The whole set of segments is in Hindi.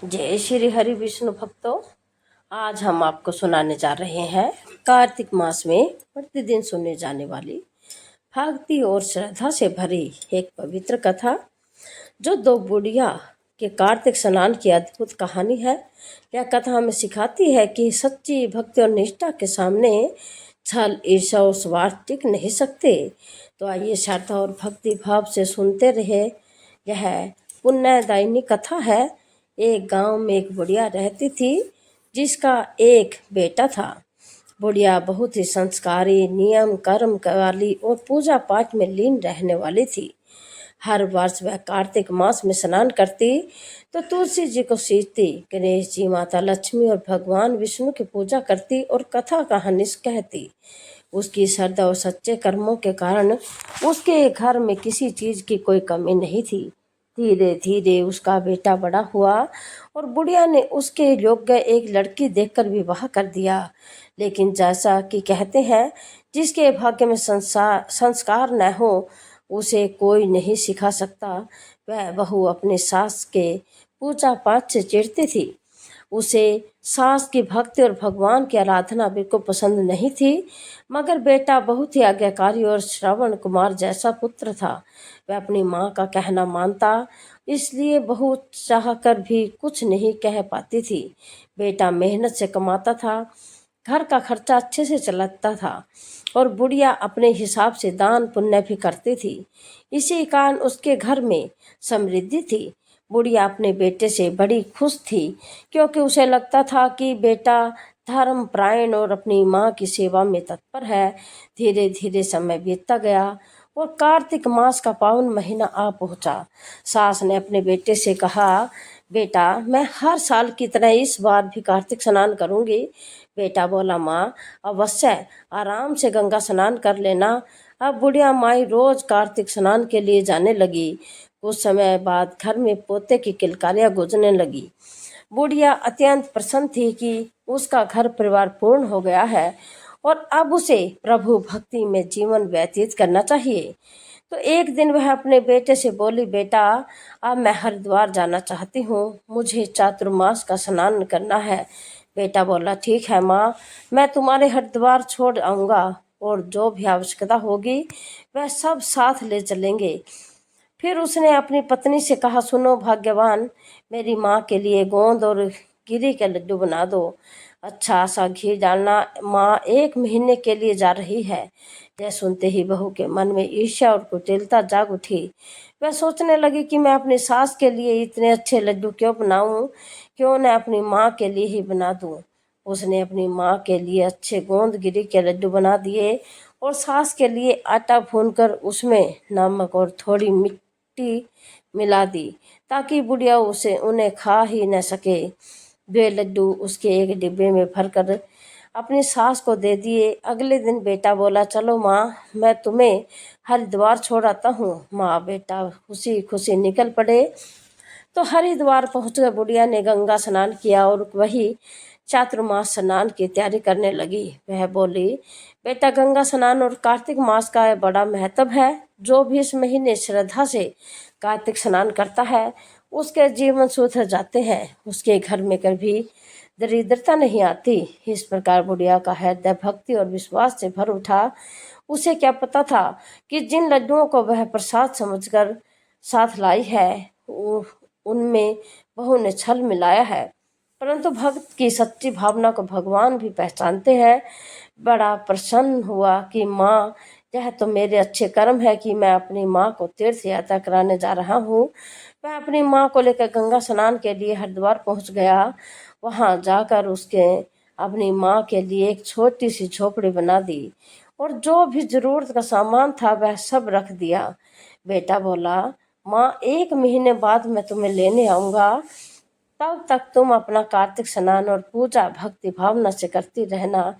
जय श्री हरि विष्णु भक्तों। आज हम आपको सुनाने जा रहे हैं कार्तिक मास में प्रतिदिन सुने जाने वाली भक्ति और श्रद्धा से भरी एक पवित्र कथा, जो दो बुढ़िया के कार्तिक स्नान की अद्भुत कहानी है। यह कथा हमें सिखाती है कि सच्ची भक्ति और निष्ठा के सामने छल, ईर्ष्या और स्वार्थ टिक नहीं सकते। तो आइए श्रद्धा और भक्ति भाव से सुनते रहे। यह पुण्यदायिनी कथा है। एक गांव में एक बुढ़िया रहती थी, जिसका एक बेटा था। बुढ़िया बहुत ही संस्कारी, नियम कर्म वाली और पूजा पाठ में लीन रहने वाली थी। हर वर्ष वह कार्तिक मास में स्नान करती तो तुलसी जी को सींचती, गणेश जी, माता लक्ष्मी और भगवान विष्णु की पूजा करती और कथा कहानी कहती। उसकी श्रद्धा और सच्चे कर्मों के कारण उसके घर में किसी चीज की कोई कमी नहीं थी। धीरे धीरे उसका बेटा बड़ा हुआ और बुढ़िया ने उसके योग्य एक लड़की देखकर विवाह कर दिया। लेकिन जैसा कि कहते हैं, जिसके भाग्य में संस्कार न हो उसे कोई नहीं सिखा सकता। वह बहू अपनी सास के पूजा पाठ से चिढ़ती थी। उसे सास की भक्ति और भगवान की आराधना बिल्कुल पसंद नहीं थी। मगर बेटा बहुत ही आज्ञाकारी और श्रवण कुमार जैसा पुत्र था। वह अपनी माँ का कहना मानता, इसलिए बहू चाह कर भी कुछ नहीं कह पाती थी। बेटा मेहनत से कमाता था, घर का खर्चा अच्छे से चलाता था और बुढ़िया अपने हिसाब से दान पुण्य भी करती थी। इसी कारण उसके घर में समृद्धि थी। बुढ़िया अपने बेटे से बड़ी खुश थी, क्योंकि उसे लगता था कि बेटा धर्म परायण और अपनी माँ की सेवा में तत्पर है। धीरे धीरे समय बीतता गया और कार्तिक मास का पावन महीना आ पहुंचा। सास ने अपने बेटे से कहा, बेटा मैं हर साल की तरह इस बार भी कार्तिक स्नान करूंगी। बेटा बोला, माँ अवश्य, आराम से गंगा स्नान कर लेना। अब बुढ़िया माई रोज कार्तिक स्नान के लिए जाने लगी। कुछ समय बाद घर में पोते की किलकारियां गूंजने लगी। बुढ़िया अत्यंत प्रसन्न थी कि उसका घर परिवार पूर्ण हो गया है और अब उसे प्रभु भक्ति में जीवन व्यतीत करना चाहिए। तो एक दिन वह अपने बेटे से बोली, बेटा अब मैं हरिद्वार जाना चाहती हूँ, मुझे चातुर्मास का स्नान करना है। बेटा बोला, ठीक है माँ, मैं तुम्हारे हरिद्वार छोड़ आऊँगा और जो भी आवश्यकता होगी वह सब साथ ले चलेंगे। फिर उसने अपनी पत्नी से कहा, सुनो भाग्यवान, मेरी माँ के लिए गोंद और गिरी के लड्डू बना दो। अच्छा सा घी डालना, माँ 1 महीने के लिए जा रही है। यह सुनते ही बहू के मन में ईर्ष्या और कुटिलता जाग उठी। वह सोचने लगी कि मैं अपनी सास के लिए इतने अच्छे लड्डू क्यों बनाऊं, क्यों न अपनी माँ के लिए ही बना दूं। उसने अपनी माँ के लिए अच्छे गोंद गिरी के लड्डू बना दिए और सास के लिए आटा भूनकर उसमें नमक और थोड़ी मिट्टी मिला दी, ताकि बुढ़िया उसे उन्हें खा ही न सके। वे लड्डू उसके एक डिब्बे में भरकर अपनी सास को दे दिए। अगले दिन बेटा बोला, चलो माँ, मैं तुम्हें हरिद्वार छोड़ आता हूँ। माँ बेटा खुशी खुशी निकल पड़े। तो हरिद्वार पहुंचकर बुढ़िया ने गंगा स्नान किया और वही चातुर्मास स्नान की तैयारी करने लगी। वह बोली, बेटा गंगा स्नान और कार्तिक मास का बड़ा महत्व है। जो भी इस महीने श्रद्धा से कार्तिक स्नान करता है उसके जीवन सुधर जाते हैं, उसके घर में कभी दरिद्रता नहीं आती। इस प्रकार बुढ़िया का हृदय भक्ति और विश्वास से भर उठा। उसे क्या पता था कि जिन लड्डुओं को वह प्रसाद समझकर साथ लाई है उनमें बहू ने छल मिलाया है। परंतु भक्त की सच्ची भावना को भगवान भी पहचानते हैं। बड़ा प्रसन्न हुआ कि माँ, यह तो मेरे अच्छे कर्म है कि मैं अपनी माँ को तीर्थ यात्रा कराने जा रहा हूँ। वह अपनी माँ को लेकर गंगा स्नान के लिए हरिद्वार पहुँच गया। वहाँ जाकर उसके अपनी माँ के लिए एक छोटी सी झोपड़ी बना दी और जो भी जरूरत का सामान था वह सब रख दिया। बेटा बोला, माँ 1 महीने बाद मैं तुम्हें लेने आऊँगा, तब तक तुम अपना कार्तिक स्नान और पूजा भक्ति भावना से करती रहना।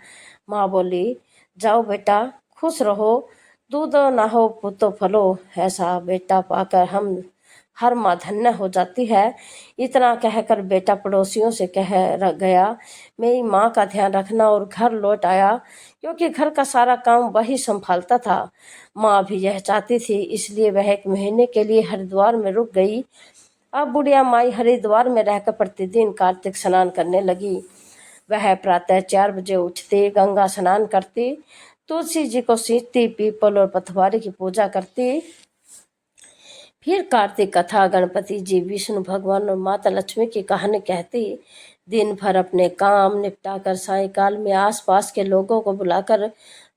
माँ बोली, जाओ बेटा, खुश रहो, दूधो ना हो पुतो फलो। ऐसा बेटा पाकर हम हर माँ धन्य हो जाती है। इतना कहकर बेटा पड़ोसियों से कह गया, मेरी माँ का ध्यान रखना, और घर लौट आया, क्योंकि घर का सारा काम वही संभालता था। माँ भी यह चाहती थी, इसलिए वह 1 महीने के लिए हरिद्वार में रुक गई। अब बुढ़िया माई हरिद्वार में रहकर प्रतिदिन कार्तिक स्नान करने लगी। वह प्रातः 4 बजे उठती, गंगा स्नान करती, तुलसी जी को सींचती, पीपल और पथवारी की पूजा करती। फिर कार्तिक कथा, गणपति जी, विष्णु भगवान और माता लक्ष्मी की कहानी कहती। दिन भर अपने काम निपटाकर सायंकाल में आसपास के लोगों को बुलाकर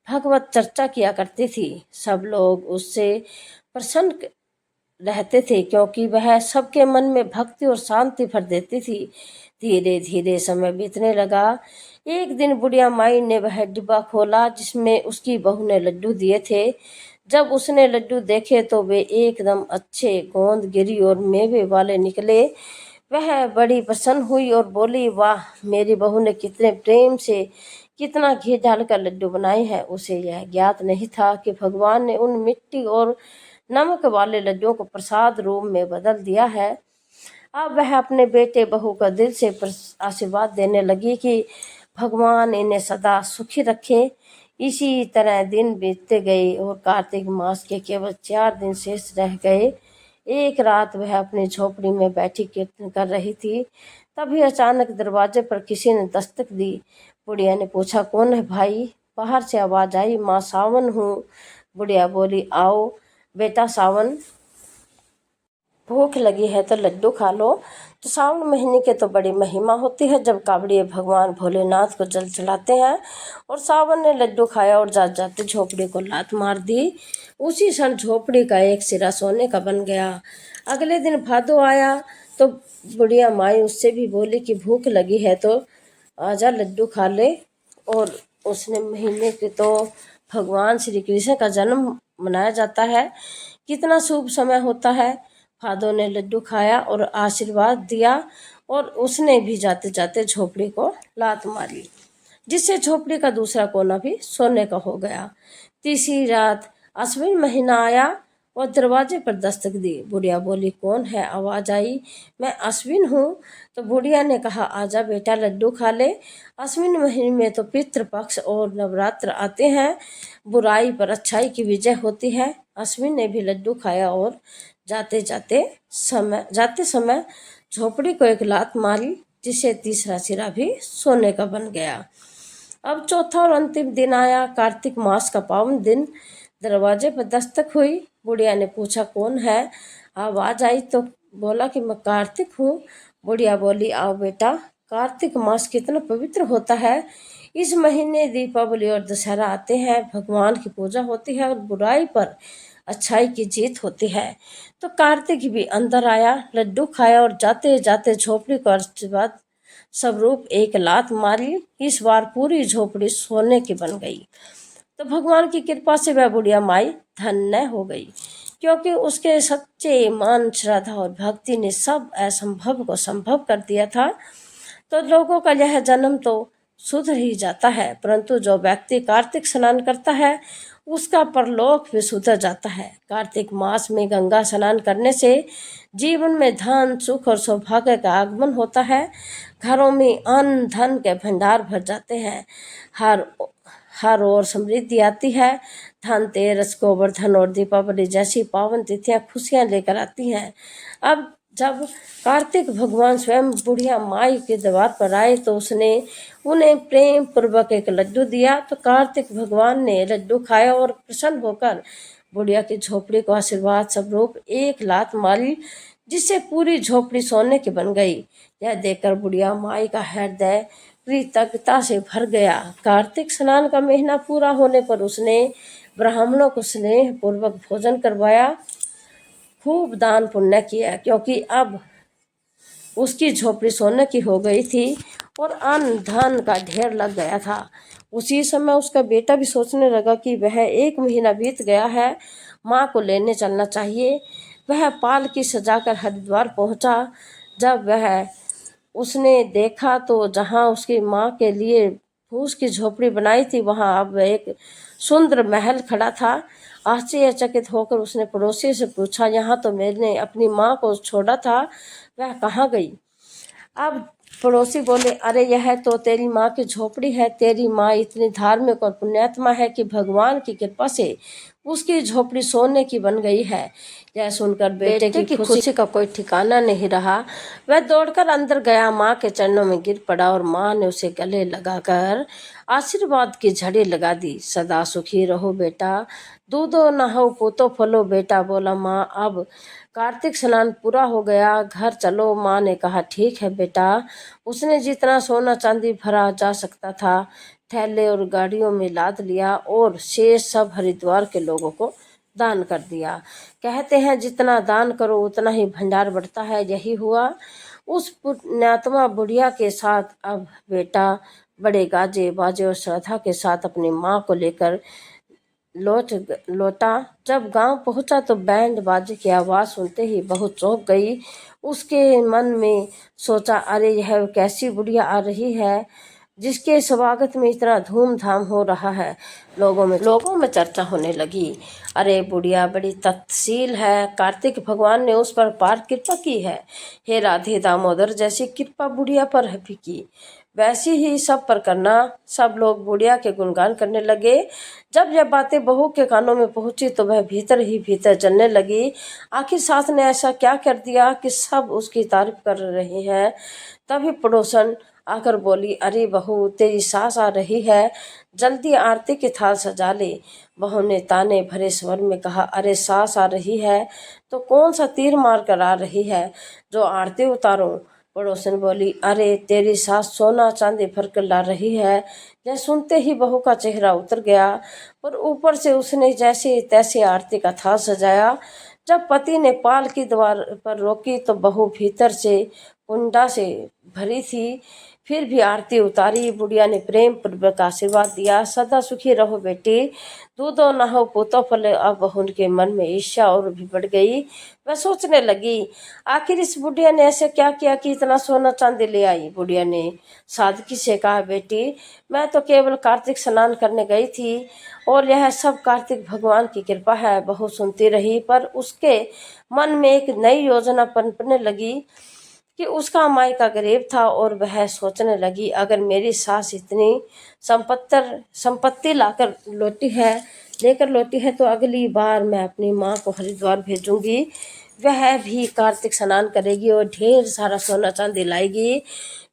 भगवत चर्चा किया करती थी। सब लोग उससे प्रसन्न रहते थे क्योंकि वह सबके मन में भक्ति और शांति भर देती थी। धीरे धीरे समय बीतने लगा। एक दिन बुढ़िया माई ने वह डिब्बा खोला जिसमें उसकी बहू ने लड्डू दिए थे। जब उसने लड्डू देखे तो वे एकदम अच्छे, गोंद गिरी और मेवे वाले निकले। वह बड़ी प्रसन्न हुई और बोली, वाह, मेरी बहू ने कितने प्रेम से कितना घी डालकर लड्डू बनाए हैं। उसे यह ज्ञात नहीं था कि भगवान ने उन मिट्टी और नमक वाले लड्डुओं को प्रसाद रूप में बदल दिया है। अब वह अपने बेटे बहू का दिल से आशीर्वाद देने लगी कि भगवान इन्हें सदा सुखी रखे। इसी तरह दिन बीतते गए और कार्तिक मास के केवल 4 दिन शेष रह गए। एक रात वह अपनी झोपड़ी में बैठी कीर्तन कर रही थी। तभी अचानक दरवाजे पर किसी ने दस्तक दी। बुढ़िया ने पूछा, कौन है भाई? बाहर से आवाज आई, माँ सावन हूँ। बुढ़िया बोली, आओ बेटा सावन, भूख लगी है तो लड्डू खा लो। तो सावन महीने के तो बड़ी महिमा होती है जब कावड़िए भगवान भोलेनाथ को जल चढ़ाते हैं। और सावन ने लड्डू खाया और जाते जाते झोपड़ी को लात मार दी। उसी क्षण झोपड़ी का एक सिरा सोने का बन गया। अगले दिन भादो आया तो बुढ़िया माई उससे भी बोली कि भूख लगी है तो आजा लड्डू खा ले। और उसने महीने के तो भगवान श्री कृष्ण का जन्म मनाया जाता है। कितना शुभ समय होता है। भादो ने लड्डू खाया और आशीर्वाद दिया और उसने भी जाते जाते झोपड़ी को लात मारी, जिससे झोपड़ी का दूसरा कोना भी सोने का हो गया। तीसरी रात अश्विन महीना आया और दरवाजे पर दस्तक दी। बुढ़िया बोली, कौन है? आवाज आई, मैं अश्विन हूँ। तो बुढ़िया ने कहा, आजा बेटा लड्डू खा ले। अश्विन महीने में तो पितृपक्ष और नवरात्र आते हैं, बुराई पर अच्छाई की विजय होती है। अश्विन ने भी लड्डू खाया और जाते समय झोपड़ी को एक लात मारी, जिससे तीसरा सिरा भी सोने का बन गया। अब चौथा और अंतिम दिन आया, कार्तिक मास का पावन दिन। दरवाजे पर दस्तक हुई। बुढ़िया ने पूछा, कौन है? आवाज आई तो बोला कि मैं कार्तिक हूँ। बुढ़िया बोली, आओ बेटा, कार्तिक मास कितना पवित्र होता है। इस महीने दीपावली और दशहरा आते हैं, भगवान की पूजा होती है और बुराई पर अच्छाई की जीत होती है। तो कार्तिक भी अंदर आया, लड्डू खाया और जाते जाते झोपड़ी को आशीर्वाद स्वरूप एक लात मारी। इस बार पूरी झोपड़ी सोने की बन गई। तो भगवान की कृपा से वह बुढ़िया माई धन्य हो गई, क्योंकि उसके सच्चे ईमान, श्रद्धा और भक्ति ने सब असंभव को संभव कर दिया था। तो लोगों का यह जन्म तो सुधर ही जाता है, परंतु जो व्यक्ति कार्तिक स्नान करता है उसका परलोक भी सुधर जाता है। कार्तिक मास में गंगा स्नान करने से जीवन में धन, सुख और सौभाग्य का आगमन होता है। घरों में अन्न धन के भंडार भर जाते हैं। हर ओर समृद्धि आती है। धनतेरस, गोवर्धन और दीपावली जैसी पावन तिथियां खुशियां लेकर आती हैं। अब जब कार्तिक भगवान स्वयं बुढ़िया माई के द्वार पर आए तो उसने उन्हें प्रेम पूर्वक एक लड्डू दिया। तो कार्तिक भगवान ने लड्डू खाया और प्रसन्न होकर बुढ़िया की झोपड़ी को आशीर्वाद स्वरूप एक लात मारी, जिससे पूरी झोपड़ी सोने की बन गई। यह देखकर बुढ़िया माई का हृदय कृतज्ञता से भर गया। कार्तिक स्नान का महीना पूरा होने पर उसने ब्राह्मणों को स्नेह पूर्वक भोजन करवाया, खूब दान पुण्य किया, क्योंकि अब उसकी झोपड़ी सोने की हो गई थी और अन्न धन का ढेर लग गया था। उसी समय उसका बेटा भी सोचने लगा कि वह 1 महीना बीत गया है, माँ को लेने चलना चाहिए। वह पालकी सजाकर हरिद्वार पहुंचा। जब उसने देखा तो जहाँ उसकी माँ के लिए फूस की झोपड़ी बनाई थी वहाँ अब एक सुंदर महल खड़ा था। आश्चर्यचकित होकर उसने पड़ोसी से पूछा, यहाँ तो मैंने अपनी माँ को छोड़ा था, वह कहाँ गई? अब पड़ोसी बोले, अरे यह तो तेरी माँ की झोपड़ी है। तेरी माँ इतनी धार्मिक और पुण्यात्मा है कि भगवान की कृपा से उसकी झोपड़ी सोने की बन गई है। यह सुनकर बेटे की खुशी का कोई ठिकाना नहीं रहा। वह दौड़कर अंदर गया, माँ के चरणों में गिर पड़ा और माँ ने उसे गले लगाकर आशीर्वाद की झड़ी लगा दी। सदा सुखी रहो बेटा, दूधो नहाओ पोतो फलो। बेटा बोला, माँ अब कार्तिक स्नान पूरा हो गया, घर चलो। माँ ने कहा, ठीक है बेटा। उसने जितना सोना चांदी भरा जा सकता था थैले और गाड़ियों में लाद लिया और शेष सब हरिद्वार के लोगों को दान कर दिया। कहते हैं जितना दान करो उतना ही भंडार बढ़ता है। यही हुआ उस पुण्यात्मा बुढ़िया के साथ। अब बेटा बड़े गाजे बाजे और श्रद्धा के साथ अपनी माँ को लेकर लौटा। जब गांव पहुंचा तो बैंड बाजे की आवाज सुनते ही बहू चौंक गई। उसके मन में सोचा, अरे यह कैसी बुढ़िया आ रही है जिसके स्वागत में इतना धूमधाम हो रहा है। लोगों में चर्चा होने लगी, अरे बुढ़िया बड़ी तत्शील है, कार्तिक भगवान ने उस पर पार कृपा की है। हे राधे दामोदर, जैसी कृपा बुढ़िया पर भी की वैसी ही सब पर करना। सब लोग बुढ़िया के गुणगान करने लगे। जब यह बातें बहू के कानों में पहुंची तो वह भीतर ही भीतर जलने लगी। आखिर सास ने ऐसा क्या कर दिया कि सब उसकी तारीफ कर रहे हैं। तभी पड़ोसन आकर बोली, अरे बहू तेरी सास आ रही है, जल्दी आरती की थाल सजा ले। बहू ने ताने भरे स्वर में कहा, अरे सास आ रही है तो कौन सा तीर मार कर आ रही है जो आरती उतारूं। पड़ोसन बोली, अरे तेरी सास सोना चांदी भर कर ला रही है। यह सुनते ही बहू का चेहरा उतर गया, पर ऊपर से उसने जैसे तैसे आरती का थाल सजाया। जब पति ने पाल की द्वार पर रोकी तो बहू भीतर से कुंडा से भरी थी। फिर भी आरती उतारी। बुढ़िया ने प्रेम पूर्वक आशीर्वाद दिया, सदा सुखी रहो बेटी, दूधो नहाओ पोतो फले। अब उनके मन में ईर्ष्या और भी बढ़ गई। वह सोचने लगी, आखिर इस बुढ़िया ने ऐसे क्या किया कि इतना सोना चांदी ले आई। बुढ़िया ने सादगी से कहा, बेटी मैं तो केवल कार्तिक स्नान करने गई थी और यह सब कार्तिक भगवान की कृपा है। बहू सुनती रही, पर उसके मन में एक नई योजना पनपने लगी कि उसका माई का गरीब था और वह सोचने लगी, अगर मेरी सास इतनी संपत्ति लेकर लौटी है तो अगली बार मैं अपनी माँ को हरिद्वार भेजूंगी। वह भी कार्तिक स्नान करेगी और ढेर सारा सोना चांदी लाएगी,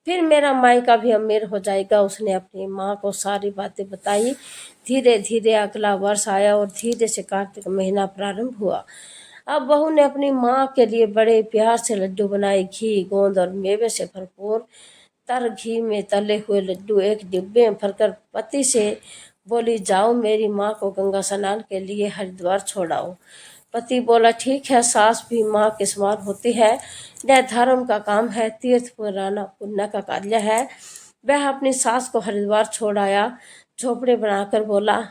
फिर मेरा मायका भी अमीर हो जाएगा। उसने अपनी माँ को सारी बातें बताई। धीरे धीरे अगला वर्ष आया और धीरे से कार्तिक महीना प्रारंभ हुआ। अब बहू ने अपनी माँ के लिए बड़े प्यार से लड्डू बनाए। घी गोंद और मेवे से भरपूर तर घी में तले हुए लड्डू एक डिब्बे में भरकर पति से बोली, जाओ मेरी माँ को गंगा स्नान के लिए हरिद्वार छोड़ाओ। पति बोला, ठीक है, सास भी माँ के समान होती है, यह धर्म का काम है, तीर्थ पुराना पुण्य का कार्य है। वह अपनी सास को हरिद्वार छोड़ आया। झोपड़े बनाकर बोला,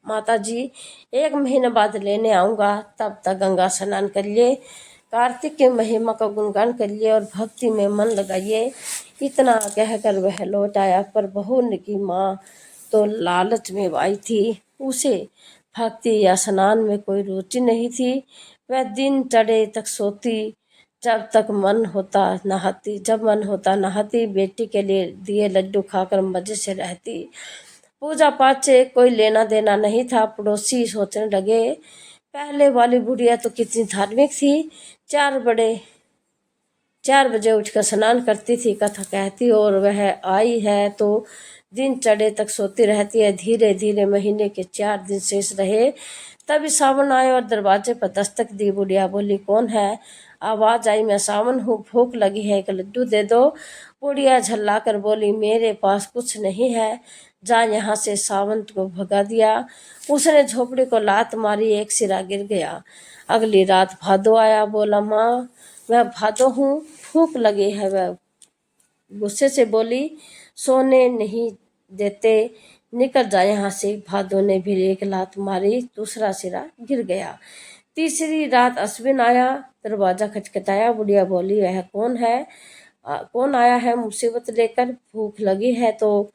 माता जी 1 महीने बाद लेने आऊँगा, तब तक गंगा स्नान करिए, कार्तिक के महिमा का गुणगान करिए और भक्ति में मन लगाइए। इतना कहकर वह लौट आया, पर बहू की माँ तो लालच में आई थी। उसे भक्ति या स्नान में कोई रुचि नहीं थी। वह दिन चढ़े तक सोती, जब मन होता नहाती, बेटी के लिए दिए लड्डू खाकर मजे से रहती। पूजा पाठ से कोई लेना देना नहीं था। पड़ोसी सोचने लगे, पहले वाली बुढ़िया तो कितनी धार्मिक थी, 4 बजे उठकर स्नान करती थी, कथा कहती, और वह आई है तो दिन चढ़े तक सोती रहती है। धीरे धीरे महीने के 4 दिन शेष रहे, तभी सावन आए और दरवाजे पर दस्तक दी। बुढ़िया बोली, कौन है? आवाज आई, मैं सावन हूँ, भूख लगी है, एक लड्डू दे दो। बुढ़िया झल्ला कर बोली, मेरे पास कुछ नहीं है, जा यहाँ से। सावंत को भगा दिया। उसने झोपड़ी को लात मारी, एक सिरा गिर गया। अगली रात भादो आया। बोला, माँ मैं भादो हूँ, भूख लगी है। वह गुस्से से बोली, सोने नहीं देते, निकल जा यहाँ से। भादो ने भी एक लात मारी, दूसरा सिरा गिर गया। तीसरी रात अश्विन आया। दरवाजा खटखटाया। बुढ़िया बोली, वह कौन है? कौन आया है मुसीबत लेकर? भूख लगी है तो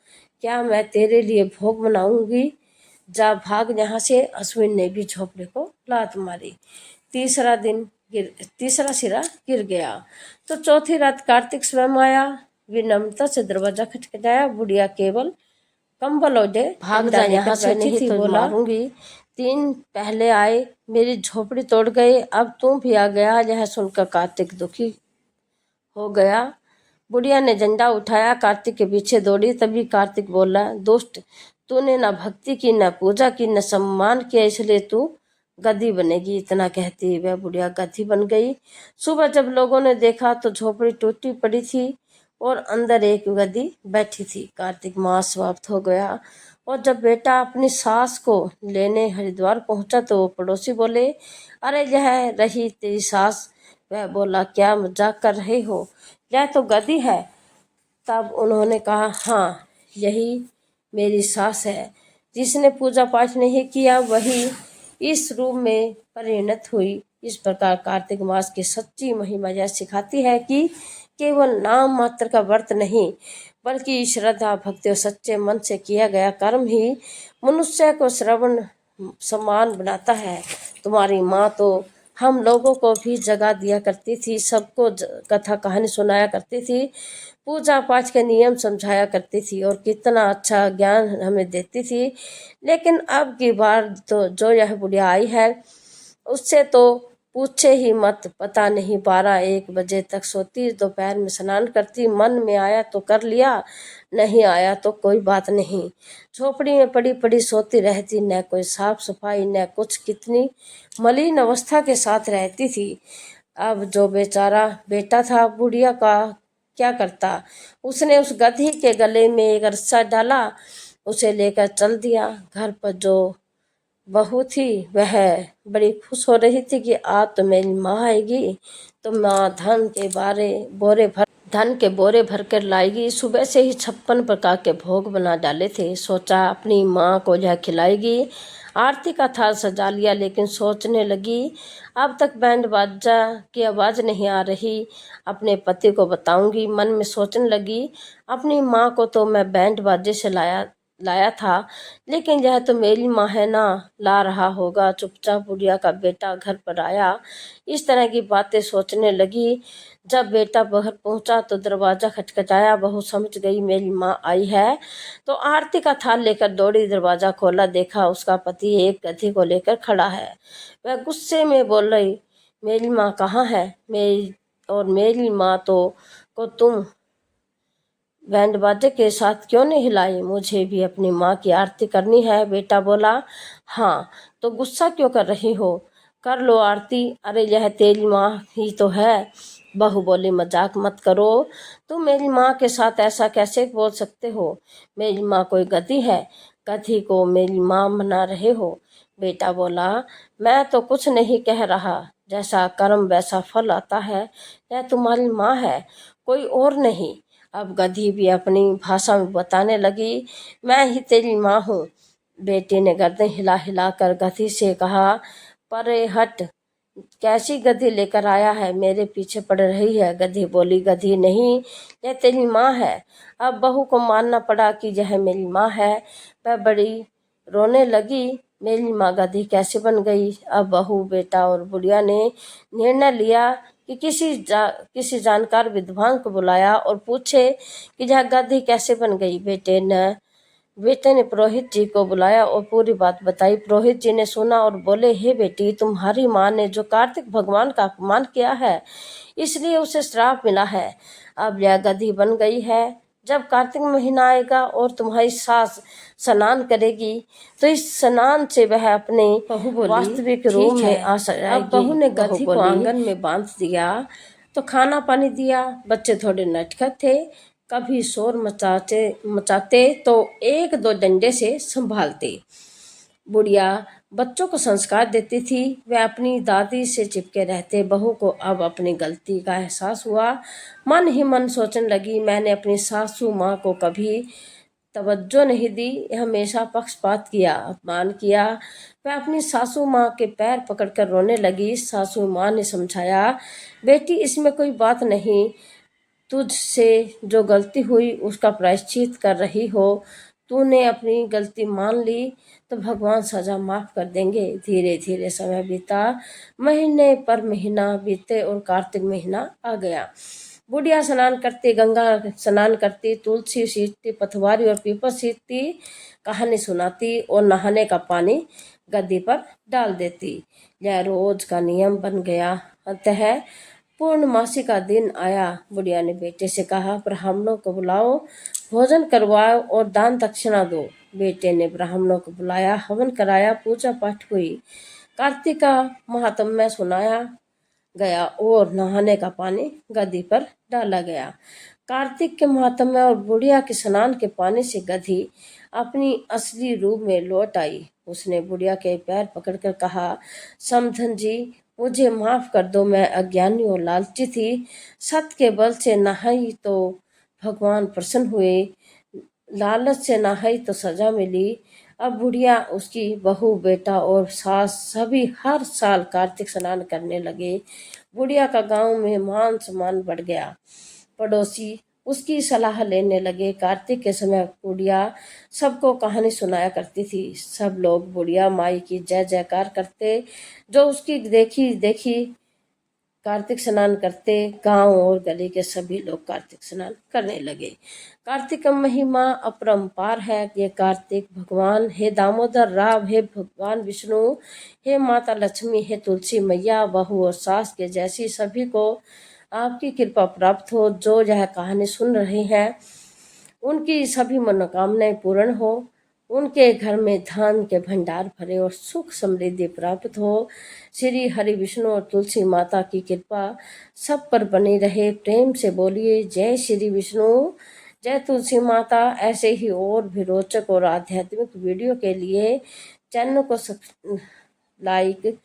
क्या मैं तेरे लिए भोग बनाऊंगी, जा भाग यहाँ से। अश्विन ने भी झोपड़े को लात मारी। तीसरा सिरा गिर गया। तो चौथी रात कार्तिक स्वयं आया। विनम्रता से दरवाजा खटखटाया। बुढ़िया केवल कंबल ओढ़े, भाग जा यहाँ से, नहीं तो मारूंगी। दिन पहले आए, मेरी झोपड़ी तोड़ गए, अब तू भी आ गया। यह सुनकर कार्तिक दुखी हो गया। बुढ़िया ने झंडा उठाया, कार्तिक के पीछे दौड़ी। तभी कार्तिक बोला, दुष्ट, तूने न भक्ति की, न पूजा की, न सम्मान किया, इसलिए तू गधी बनेगी। इतना कहती वह बुढ़िया गधी बन गई। सुबह जब लोगों ने देखा तो झोपड़ी टूटी पड़ी थी और अंदर एक गधी बैठी थी। कार्तिक मास समाप्त हो गया और जब बेटा अपनी सास को लेने हरिद्वार पहुंचा तो पड़ोसी बोले, अरे यह रही तेरी सास। वह बोला, क्या मजाक कर रहे हो, यह तो गधी है। तब उन्होंने कहा, हाँ, यही मेरी सास है। जिसने पूजा पाठ नहीं किया वही इस रूप में परिणत हुई। इस प्रकार कार्तिक मास की सच्ची महिमा यह सिखाती है कि केवल नाम मात्र का व्रत नहीं, बल्कि श्रद्धा, भक्ति और सच्चे मन से किया गया कर्म ही मनुष्य को श्रवण समान बनाता है। तुम्हारी माँ तो हम लोगों को भी जगा दिया करती थी, सबको कथा कहानी सुनाया करती थी, पूजा पाठ के नियम समझाया करती थी और कितना अच्छा ज्ञान हमें देती थी। लेकिन अब की बार तो जो यह बुढ़िया आई है उससे तो पूछे ही मत। पता नहीं 12-1 बजे तक सोती, दोपहर में स्नान करती, मन में आया तो कर लिया, नहीं आया तो कोई बात नहीं। झोपड़ी में पड़ी पड़ी सोती रहती, न कोई साफ सफाई न कुछ, कितनी मलिन अवस्था के साथ रहती थी। अब जो बेचारा बेटा था बुढ़िया का क्या करता। उसने उस गधी के गले में एक रस्सा डाला, उसे लेकर चल दिया। घर पर जो बहू थी वह बड़ी खुश हो रही थी कि आज तो मेरी माँ आएगी, तो माँ धन के बोरे भर कर लाएगी। सुबह से ही 56 प्रकार के भोग बना डाले थे। सोचा अपनी माँ को यह खिलाएगी। आरती का थाल सजा लिया, लेकिन सोचने लगी अब तक बैंड बाजा की आवाज़ नहीं आ रही, अपने पति को बताऊंगी। मन में सोचने लगी, अपनी माँ को तो मैं बैंड बाजे से लाया था, लेकिन यह तो मेरी माँ है ना, ला रहा होगा। चुपचाप बुढ़िया का बेटा घर पर आया। इस तरह की बातें सोचने लगी। जब बेटा घर पहुंचा तो दरवाजा खटखटाया। बहू समझ गई मेरी माँ आई है, तो आरती का थाल लेकर दौड़ी। दरवाजा खोला, देखा उसका पति एक गधी को लेकर खड़ा है। वह गुस्से में बोल रही, मेरी माँ कहाँ है, मेरी माँ तो को तुम बैंड बाजे के साथ क्यों नहीं हिलाई, मुझे भी अपनी माँ की आरती करनी है। बेटा बोला, हाँ, तो गुस्सा क्यों कर रही हो, कर लो आरती। अरे यह तेरी माँ ही तो है। बहू बोली, मजाक मत करो, तुम मेरी माँ के साथ ऐसा कैसे बोल सकते हो, मेरी माँ कोई गधी है, गधी को मेरी माँ बना रहे हो। बेटा बोला, मैं तो कुछ नहीं कह रहा, जैसा कर्म वैसा फल आता है, यह तुम्हारी माँ है, कोई और नहीं। अब गधी भी अपनी भाषा में बताने लगी, मैं ही तेरी माँ हूँ। बेटे ने गर्दन हिला हिला कर गधी से कहा, परे हट, कैसी गधी लेकर आया है, मेरे पीछे पड़ रही है। गधी बोली, गधी नहीं, यह तेरी माँ है। अब बहू को मानना पड़ा कि यह मेरी माँ है। वह बड़ी रोने लगी, मेरी माँ गधी कैसे बन गई। अब बहू, बेटा और बुढ़िया ने निर्णय लिया कि किसी जानकार विद्वान को बुलाया और पूछे कि यह गधी कैसे बन गई। बेटे ने पुरोहित जी को बुलाया और पूरी बात बताई। पुरोहित जी ने सुना और बोले, हे बेटी, तुम्हारी माँ ने जो कार्तिक भगवान का अपमान किया है, इसलिए उसे श्राप मिला है। अब यह गधी बन गई है। जब कार्तिक महीना आएगा और तुम्हारी सास स्नान करेगी तो इस स्नान से वह अपने वास्तविक रूप में आ जाएगी। अब बहू ने गधी को आंगन में बांध दिया तो खाना पानी दिया। बच्चे थोड़े नटखट थे, कभी शोर मचाते तो 1-2 डंडे से संभालते। बुढ़िया बच्चों को संस्कार देती थी, वह अपनी दादी से चिपके रहते। बहू को अब अपनी गलती का एहसास हुआ। मन ही मन सोचने लगी, मैंने अपनी सासू माँ को कभी तवज्जो नहीं दी, हमेशा पक्षपात किया, अपमान किया। वह अपनी सासू माँ के पैर पकड़कर रोने लगी। सासू माँ ने समझाया, बेटी, इसमें कोई बात नहीं, तुझसे जो गलती हुई उसका प्रायश्चित कर रही हो, तूने अपनी गलती मान ली तो भगवान सजा माफ कर देंगे। धीरे धीरे समय बीता, महीने पर महीना बीते और कार्तिक महीना आ गया। बुढ़िया स्नान करती, गंगा स्नान करती, तुलसी सींचती, पथवारी और पीपल सींचती, कहानी सुनाती और नहाने का पानी गद्दी पर डाल देती। यह रोज का नियम बन गया। अतः पूर्णमासी का दिन आया। बुढ़िया ने बेटे से कहा, ब्राह्मणों को बुलाओ, भोजन करवाओ और दान दक्षिणा दो। बेटे ने ब्राह्मणों को बुलाया, हवन कराया, पूजा पाठ हुई, कार्तिक का महात्म्य सुनाया गया और नहाने का पानी गद्दी पर डाला गया। कार्तिक के महात्म्य और बुढ़िया के स्नान के पानी से गधी अपनी असली रूप में लौट आई। उसने बुढ़िया के पैर पकड़कर कहा, समधन जी, मुझे माफ कर दो, मैं अज्ञानी और लालची थी। सत के बल से नहाई तो भगवान प्रसन्न हुए, लालच से नहाई तो सजा मिली। अब बुढ़िया, उसकी बहू, बेटा और सास सभी हर साल कार्तिक स्नान करने लगे। बुढ़िया का गांव में मान सम्मान बढ़ गया। पड़ोसी उसकी सलाह लेने लगे। कार्तिक के समय बुढ़िया सबको कहानी सुनाया करती थी। सब लोग बुढ़िया माई की जय जयकार करते, जो उसकी देखी देखी कार्तिक स्नान करते। गांव और गली के सभी लोग कार्तिक स्नान करने लगे। कार्तिक का महिमा अपरंपार है। ये कार्तिक भगवान, हे दामोदर राव, हे भगवान विष्णु, हे माता लक्ष्मी, हे तुलसी मैया, बहू और सास के जैसी सभी को आपकी कृपा प्राप्त हो। जो यह कहानी सुन रहे हैं उनकी सभी मनोकामनाएं पूर्ण हो, उनके घर में धन के भंडार भरे और सुख समृद्धि प्राप्त हो। श्री हरि विष्णु और तुलसी माता की कृपा सब पर बनी रहे। प्रेम से बोलिए जय श्री विष्णु, जय तुलसी माता। ऐसे ही और भी रोचक और आध्यात्मिक वीडियो के लिए चैनल को लाइक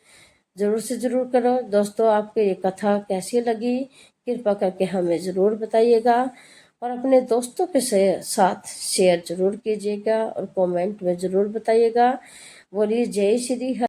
जरूर से जरूर करो। दोस्तों, आपको ये कथा कैसी लगी कृपा करके हमें ज़रूर बताइएगा और अपने दोस्तों के साथ शेयर जरूर कीजिएगा और कमेंट में ज़रूर बताइएगा। बोलिए जय श्री हरि।